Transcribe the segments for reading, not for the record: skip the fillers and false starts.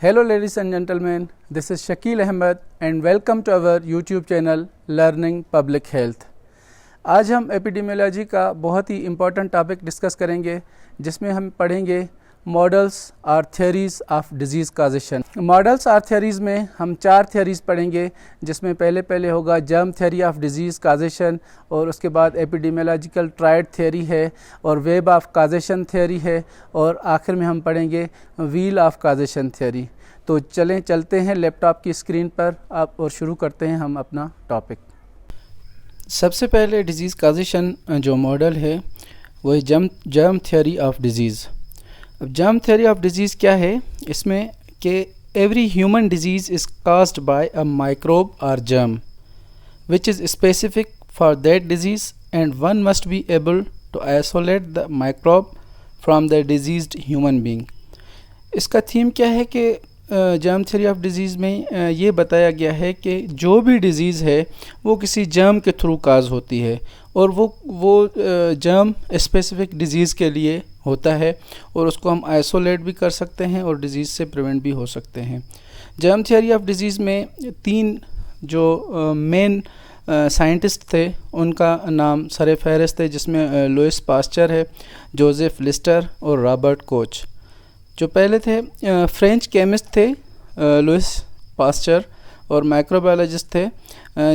Hello ladies and gentlemen, this is Shakil Ahmed and welcome to our YouTube channel Learning Public Health। आज हम epidemiology का बहुत ही important topic discuss करेंगे जिसमें हम पढ़ेंगे मॉडल्स और theories of disease causation. Models और थियरीज़ में हम 4 थियरीज़ पढ़ेंगे जिसमें पहले होगा germ theory of disease causation और उसके बाद एपिडेमियोलॉजिकल ट्रायड थियरी है और वेब ऑफ काजेशन थियरी है और आखिर में हम पढ़ेंगे व्हील ऑफ काजेशन थियरी। तो चलते हैं लैपटॉप की स्क्रीन पर आप और शुरू करते हैं हम अपना टॉपिक। सबसे पहले डिजीज़ काजेशन जो मॉडल है वो है जर्म थियरी ऑफ डिजीज़। अब जर्म थियरी ऑफ डिजीज़ क्या है, इसमें कि every human disease is caused by a microbe और germ which is specific for that disease and one must be able to isolate the microbe from the diseased human being. इसका theme क्या है कि germ theory of disease में ये बताया गया है कि जो भी डिज़ीज़ है वो किसी जर्म के थ्रू काज होती है और वो जर्म स्पेसिफिक डिज़ीज़ के लिए होता है और उसको हम आइसोलेट भी कर सकते हैं और डिज़ीज़ से प्रिवेंट भी हो सकते हैं। जर्म थियरी ऑफ डिज़ीज़ में 3 जो मेन साइंटिस्ट थे उनका नाम सर फहरिस्त थे, जिसमें लुइस पास्चर है, जोसेफ लिस्टर और रॉबर्ट कोच। जो पहले थे फ्रेंच केमिस्ट थे लुइस पास्चर और माइक्रोबायोलॉजिस्ट थे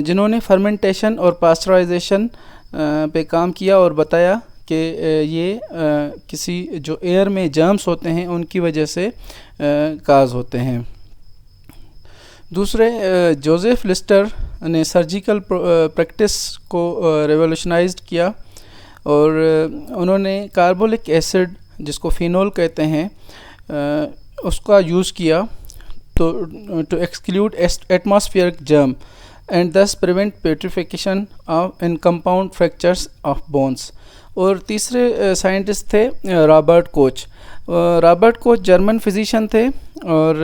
जिन्होंने फर्मेंटेशन और पास्चराइजेशन पे काम किया और बताया कि ये किसी जो एयर में जर्म्स होते हैं उनकी वजह से काज होते हैं। दूसरे जोसेफ लिस्टर ने सर्जिकल प्रैक्टिस को रेवोल्यूशनाइज्ड किया और उन्होंने कार्बोलिक एसिड जिसको फिनोल कहते हैं उसका यूज़ किया to exclude atmospheric germ and thus prevent petrification of in compound fractures of bones. और तीसरे साइंटिस्ट थे Robert Koch. Robert Koch German physician थे और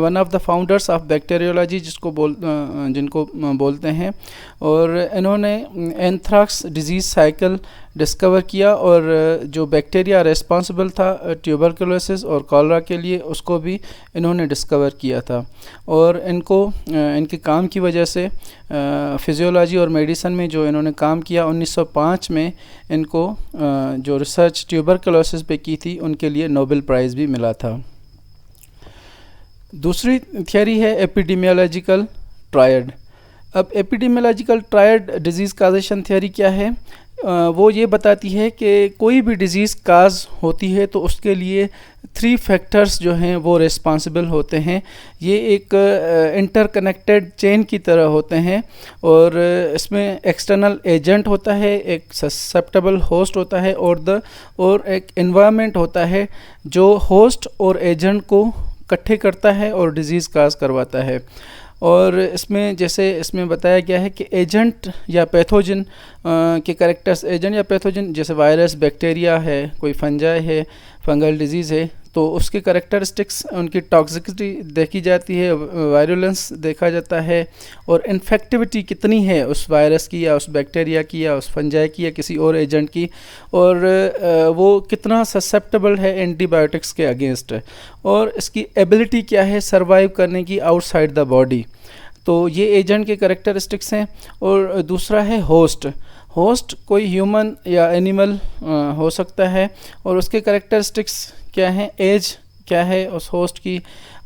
one of the founders of bacteriology जिनको बोलते हैं, और इन्होंने एंथ्राक्स डिजीज़ साइकिल डिस्कवर किया और जो बैक्टीरिया रिस्पॉन्सिबल था ट्यूबरकुलोसिस और कॉलरा के लिए उसको भी इन्होंने डिस्कवर किया था। और इनके काम की वजह से फिजियोलॉजी और मेडिसिन में जो इन्होंने काम किया 1905 में इनको जो रिसर्च ट्यूबरकुलोसिस पे की थी उनके लिए नोबेल प्राइज़ भी मिला था। दूसरी थियरी है एपिडेमियोलॉजिकल ट्रायड। अब epidemiological triad disease causation theory क्या है, वो ये बताती है कि कोई भी डिज़ीज़ काज होती है तो उसके लिए 3 फैक्टर्स जो हैं वो रिस्पॉन्सिबल होते हैं। ये एक इंटरकनेक्टेड चेन की तरह होते हैं और इसमें एक्सटर्नल एजेंट होता है, एक ससेप्टेबल होस्ट होता है और एक एनवायरनमेंट होता है जो होस्ट और एजेंट को इकट्ठे करता है और डिज़ीज़ काज करवाता है। और इसमें बताया गया है कि एजेंट या पैथोजन के कैरेक्टर्स, एजेंट या पैथोजन जैसे वायरस, बैक्टीरिया है, कोई फंजाई है, फंगल डिजीज़ है, तो उसके कैरेक्टरिस्टिक्स उनकी टॉक्सिसिटी देखी जाती है, वायरुलेंस देखा जाता है और इन्फेक्टिविटी कितनी है उस वायरस की या उस बैक्टीरिया की या उस फंजाई की या किसी और एजेंट की, और वो कितना ससेप्टेबल है एंटीबायोटिक्स के अगेंस्ट, और इसकी एबिलिटी क्या है सर्वाइव करने की आउटसाइड द बॉडी। तो ये एजेंट के कैरेक्टरिस्टिक्स हैं। और दूसरा है होस्ट कोई ह्यूमन या एनिमल हो सकता है और उसके कैरेक्टरिस्टिक्स क्या हैं, एज क्या है उस होस्ट की,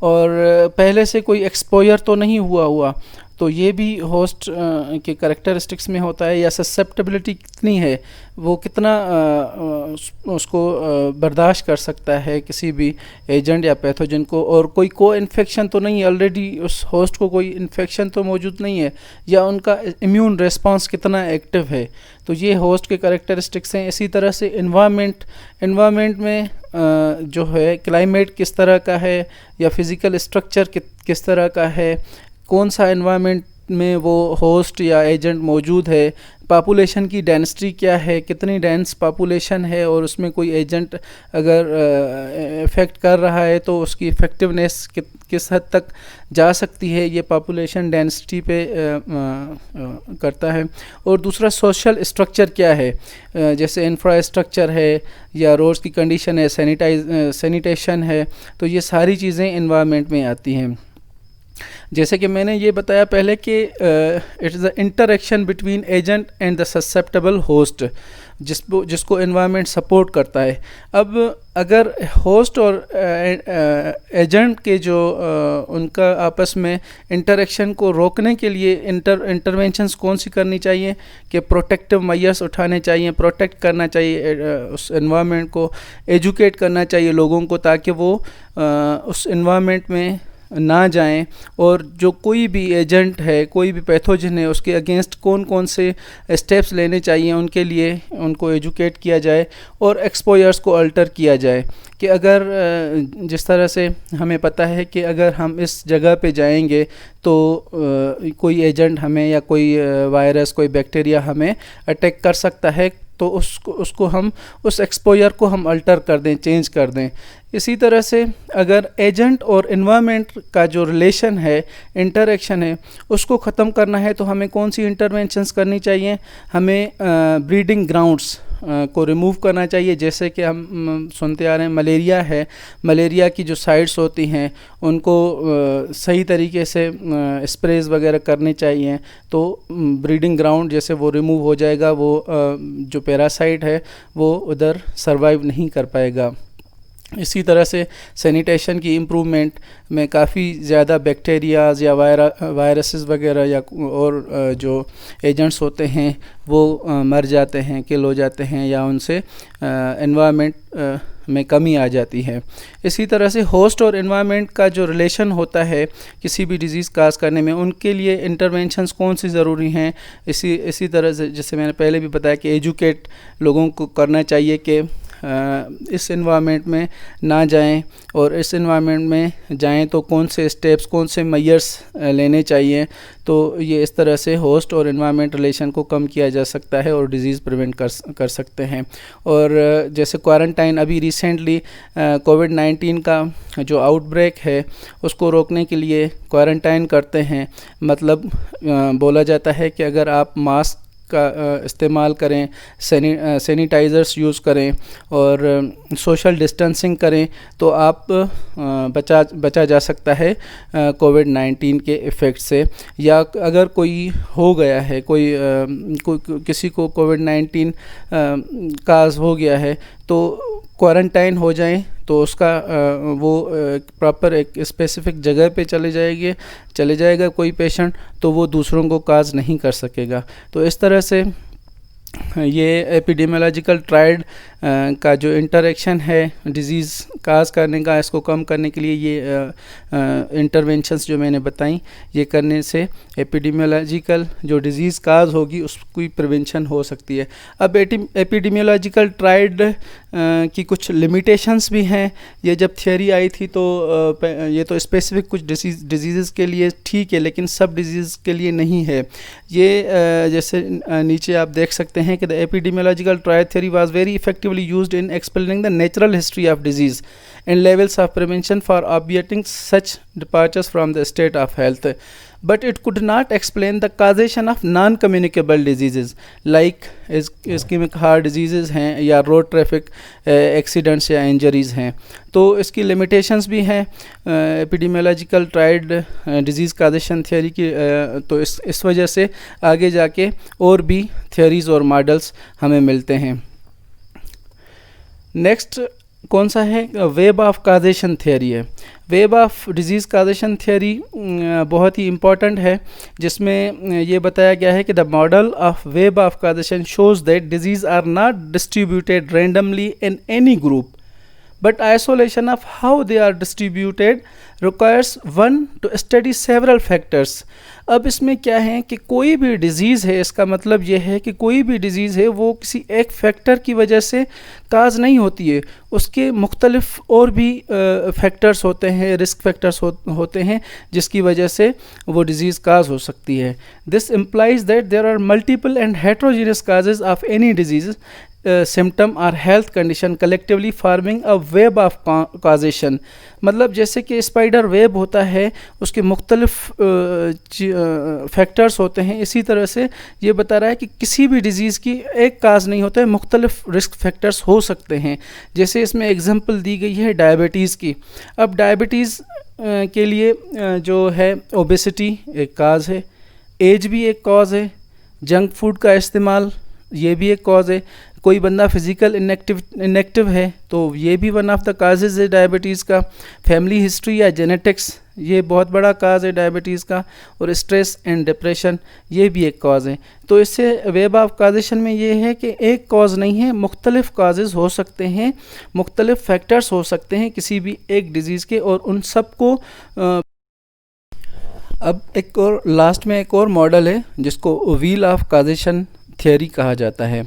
और पहले से कोई एक्सपोजर तो नहीं हुआ, तो ये भी होस्ट के कैरेक्टरिस्टिक्स में होता है, या ससेप्टेबिलिटी कितनी है, वो कितना उसको बर्दाश्त कर सकता है किसी भी एजेंट या पैथोजन को, और कोई इन्फेक्शन तो नहीं है, ऑलरेडी उस होस्ट को कोई इन्फेक्शन तो मौजूद नहीं है, या उनका इम्यून रिस्पांस कितना एक्टिव है। तो ये होस्ट के कैरेक्टरिस्टिक्स हैं। इसी तरह से एनवायरनमेंट में जो है क्लाइमेट किस तरह का है या फिज़िकल स्ट्रक्चर किस तरह का है, कौन सा एनवायरनमेंट में वो होस्ट या एजेंट मौजूद है, पॉपुलेशन की डेंसिटी क्या है, कितनी डेंस पॉपुलेशन है, और उसमें कोई एजेंट अगर इफ़ेक्ट कर रहा है तो उसकी इफ़ेक्टिवनेस किस हद तक जा सकती है, ये पॉपुलेशन डेंसिटी पे करता है। और दूसरा सोशल स्ट्रक्चर क्या है, जैसे इंफ्रास्ट्रक्चर है या रोड्स की कंडीशन है, सैनिटेशन है, तो ये सारी चीज़ें इन्वायरमेंट में आती हैं। जैसे कि मैंने ये बताया पहले कि it is the interaction between agent and the susceptible host, जिसको एनवायरनमेंट सपोर्ट करता है। अब अगर होस्ट और एजेंट के जो उनका आपस में इंटरेक्शन को रोकने के लिए इंटरवेंशंस कौन सी करनी चाहिए कि प्रोटेक्टिव मेजर्स उठाने चाहिए, प्रोटेक्ट करना चाहिए उस एनवायरनमेंट को, एजुकेट करना चाहिए लोगों को ताकि वो उस एनवायरनमेंट में ना जाएं, और जो कोई भी एजेंट है, कोई भी पैथोजन है, उसके अगेंस्ट कौन कौन से स्टेप्स लेने चाहिए उनके लिए उनको एजुकेट किया जाए और एक्सपोजर्स को अल्टर किया जाए। कि अगर जिस तरह से हमें पता है कि अगर हम इस जगह पे जाएंगे तो कोई एजेंट हमें या कोई वायरस, कोई बैक्टीरिया हमें अटैक कर सकता है, तो उसको हम उस एक्सपोजर को हम अल्टर कर दें, चेंज कर दें। इसी तरह से अगर एजेंट और एनवायरनमेंट का जो रिलेशन है, इंटरेक्शन है, उसको ख़त्म करना है तो हमें कौन सी इंटरवेंशंस करनी चाहिए? हमें ब्रीडिंग ग्राउंड्स को रिमूव करना चाहिए। जैसे कि हम सुनते आ रहे हैं मलेरिया है, मलेरिया की जो साइट्स होती हैं उनको सही तरीके से स्प्रेज वगैरह करने चाहिए, तो ब्रीडिंग ग्राउंड जैसे वो रिमूव हो जाएगा, वो जो पैरासाइट है वो उधर सरवाइव नहीं कर पाएगा। इसी तरह से सैनिटेशन की इम्प्रूवमेंट में काफ़ी ज़्यादा बैक्टीरियाज़ या वायरसेस वगैरह या और जो एजेंट्स होते हैं वो मर जाते हैं, किल हो जाते हैं, या उनसे एनवायरनमेंट में कमी आ जाती है। इसी तरह से होस्ट और एनवायरनमेंट का जो रिलेशन होता है किसी भी डिज़ीज़ काज करने में, उनके लिए इंटरवेंशंस कौन सी ज़रूरी हैं। इसी तरह से जैसे मैंने पहले भी बताया कि एजुकेट लोगों को करना चाहिए कि इस एनवायरनमेंट में ना जाएं, और इस एनवायरनमेंट में जाएं तो कौन से स्टेप्स, कौन से मेजर्स लेने चाहिए। तो ये इस तरह से होस्ट और एनवायरनमेंट रिलेशन को कम किया जा सकता है और डिज़ीज़ प्रिवेंट कर सकते हैं। और जैसे क्वारंटाइन, अभी रिसेंटली कोविड-19 का जो आउटब्रेक है उसको रोकने के लिए क्वारंटाइन करते हैं। मतलब बोला जाता है कि अगर आप मास्क का इस्तेमाल करें, सैनिटाइज़र्स यूज़ करें और सोशल डिस्टेंसिंग करें तो आप बचा जा सकता है कोविड-19 के इफ़ेक्ट से। या अगर कोई हो गया है, किसी को कोविड-19 काज हो गया है तो क्वारंटाइन हो जाएं, तो उसका वो प्रॉपर एक स्पेसिफ़िक जगह पे चले जाएगा कोई पेशेंट, तो वो दूसरों को काज नहीं कर सकेगा। तो इस तरह से ये एपिडेमियोलॉजिकल ट्रायड का जो इंटरेक्शन है डिज़ीज़ काज करने का, इसको कम करने के लिए ये इंटरवेंशंस जो मैंने बताई, ये करने से एपिडेमियोलॉजिकल जो डिज़ीज़ काज होगी उसकी प्रिवेंशन हो सकती है। अब एपिडेमियोलॉजिकल ट्रायड की कुछ लिमिटेशंस भी हैं। ये जब थियोरी आई थी तो ये तो स्पेसिफिक कुछ डिजीज़ के लिए ठीक है, लेकिन सब डिजीज़ के लिए नहीं है। ये जैसे नीचे आप देख सकते हैं कि the epidemiological triad theory was very effectively used in explaining the natural history of disease and levels of prevention for obviating such departures from the state of health, but it could not explain the causation of non-communicable diseases like ischemic heart diseases हैं या road traffic accidents या injuries हैं। तो इसकी limitations भी हैं epidemiological triad disease causation theory की। तो इस वजह से आगे जाके और भी theories और models हमें मिलते हैं। नेक्स्ट कौन सा है? वेब ऑफ काजेशन थियोरी है। Web of disease causation theory बहुत ही इम्पॉर्टेंट है, जिसमें ये बताया गया है कि the model of web of causation shows that diseases are not distributed randomly in any group, but isolation of how they are distributed requires one to study several factors। अब इसमें क्या है कि कोई भी डिज़ीज़ है, इसका मतलब ये है कि कोई भी डिज़ीज़ है वो किसी एक फैक्टर की वजह से काज नहीं होती है, उसके मुख्तलिफ और भी फैक्टर्स होते हैं, रिस्क फैक्टर्स होते हैं जिसकी वजह से वो डिज़ीज़ काज हो सकती है। This implies that there are multiple and heterogeneous causes of any disease symptom और health condition collectively forming a web of causation. मतलब जैसे कि स्पाइडर वेब होता है, उसके मुख्तलिफ फैक्टर्स होते हैं, इसी तरह से ये बता रहा है कि किसी भी डिज़ीज़ की एक काज नहीं होता है, मुख्तलिफ रिस्क फैक्टर्स हो सकते हैं। जैसे इसमें एग्जांपल दी गई है डायबिटीज़ की। अब डायबिटीज़ के लिए जो है ओबेसिटी एक काज है, एज भी एक कॉज है, जंक फूड का इस्तेमाल ये भी एक कॉज है, कोई बंदा फिज़िकल इनएक्टिव है तो ये भी वन ऑफ द काजेज़ है डायबिटीज़ का, फैमिली हिस्ट्री या जेनेटिक्स ये बहुत बड़ा काज है डायबिटीज़ का, और स्ट्रेस एंड डिप्रेशन ये भी एक कॉज है। तो इससे वेब ऑफ काजेशन में ये है कि एक कॉज नहीं है, मुख्तलिफ काजेज़ हो सकते हैं, मुख्तलिफ फैक्टर्स हो सकते हैं किसी भी एक डिज़ीज़ के, और उन सब को अब एक और लास्ट में एक और मॉडल है जिसको व्हील ऑफ काजेशन थियोरी कहा जाता है।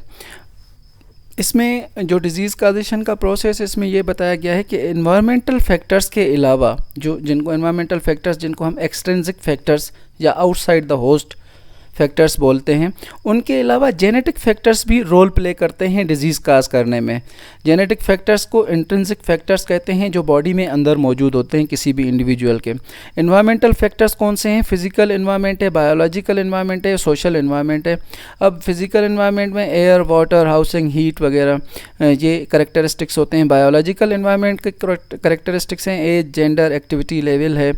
इसमें जो डिज़ीज़ काजेशन का प्रोसेस इसमें ये बताया गया है कि एनवायरमेंटल फैक्टर्स के अलावा जिनको एनवायरमेंटल फैक्टर्स जिनको हम एक्सट्रिंसिक फैक्टर्स या आउटसाइड द होस्ट फैक्टर्स बोलते हैं, उनके अलावा जेनेटिक फैक्टर्स भी रोल प्ले करते हैं डिज़ीज़ काज करने में। जेनेटिक फैक्टर्स को इंट्रिंसिक फैक्टर्स कहते हैं जो बॉडी में अंदर मौजूद होते हैं किसी भी इंडिविजुअल के। एनवायरमेंटल फैक्टर्स कौन से हैं? फिज़िकल एनवायरनमेंट है, बायोलॉजिकल एनवायरनमेंट है, सोशल एनवायरनमेंट है। अब फिज़िकल एनवायरनमेंट में एयर, वाटर, हाउसिंग, हीट वगैरह ये करेक्टरिस्टिक्स होते हैं। बायोलॉजिकल एनवायरनमेंट के करेक्टरिस्टिक्स हैं एज, जेंडर, एक्टिविटी लेवल है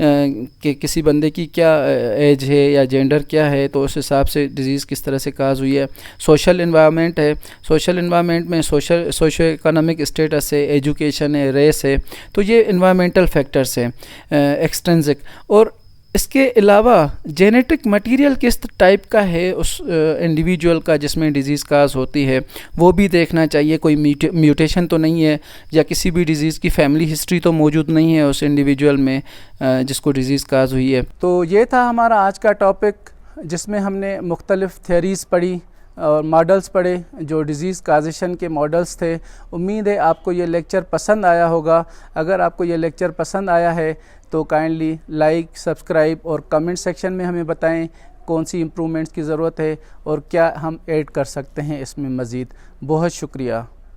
कि किसी बंदे की क्या एज है या जेंडर क्या है, तो उस हिसाब से डिज़ीज़ किस तरह से काज हुई है। सोशल एनवायरनमेंट है, सोशल एनवायरनमेंट में सोशो इकोनॉमिक स्टेटस है, एजुकेशन है, रेस है, तो ये एनवायरमेंटल फैक्टर्स हैं एक्सट्रिंसिक। और इसके अलावा जेनेटिक मटेरियल किस टाइप का है उस इंडिविजुअल का जिसमें डिज़ीज़ काज होती है वो भी देखना चाहिए। कोई म्यूटेशन तो नहीं है या किसी भी डिज़ीज़ की फैमिली हिस्ट्री तो मौजूद नहीं है उस इंडिविजुअल में जिसको डिज़ीज़ काज हुई है। तो ये था हमारा आज का टॉपिक जिसमें हमने मुख्तलिफ़ थियरीज़ पढ़ी और मॉडल्स पढ़े जो डिज़ीज़ काजेशन के मॉडल्स थे। उम्मीद है आपको ये लेक्चर पसंद आया होगा। अगर आपको ये लेक्चर पसंद आया है तो काइंडली लाइक, सब्सक्राइब और कमेंट सेक्शन में हमें बताएं कौन सी इम्प्रूवमेंट्स की ज़रूरत है और क्या हम ऐड कर सकते हैं इसमें मज़ीद। बहुत शुक्रिया।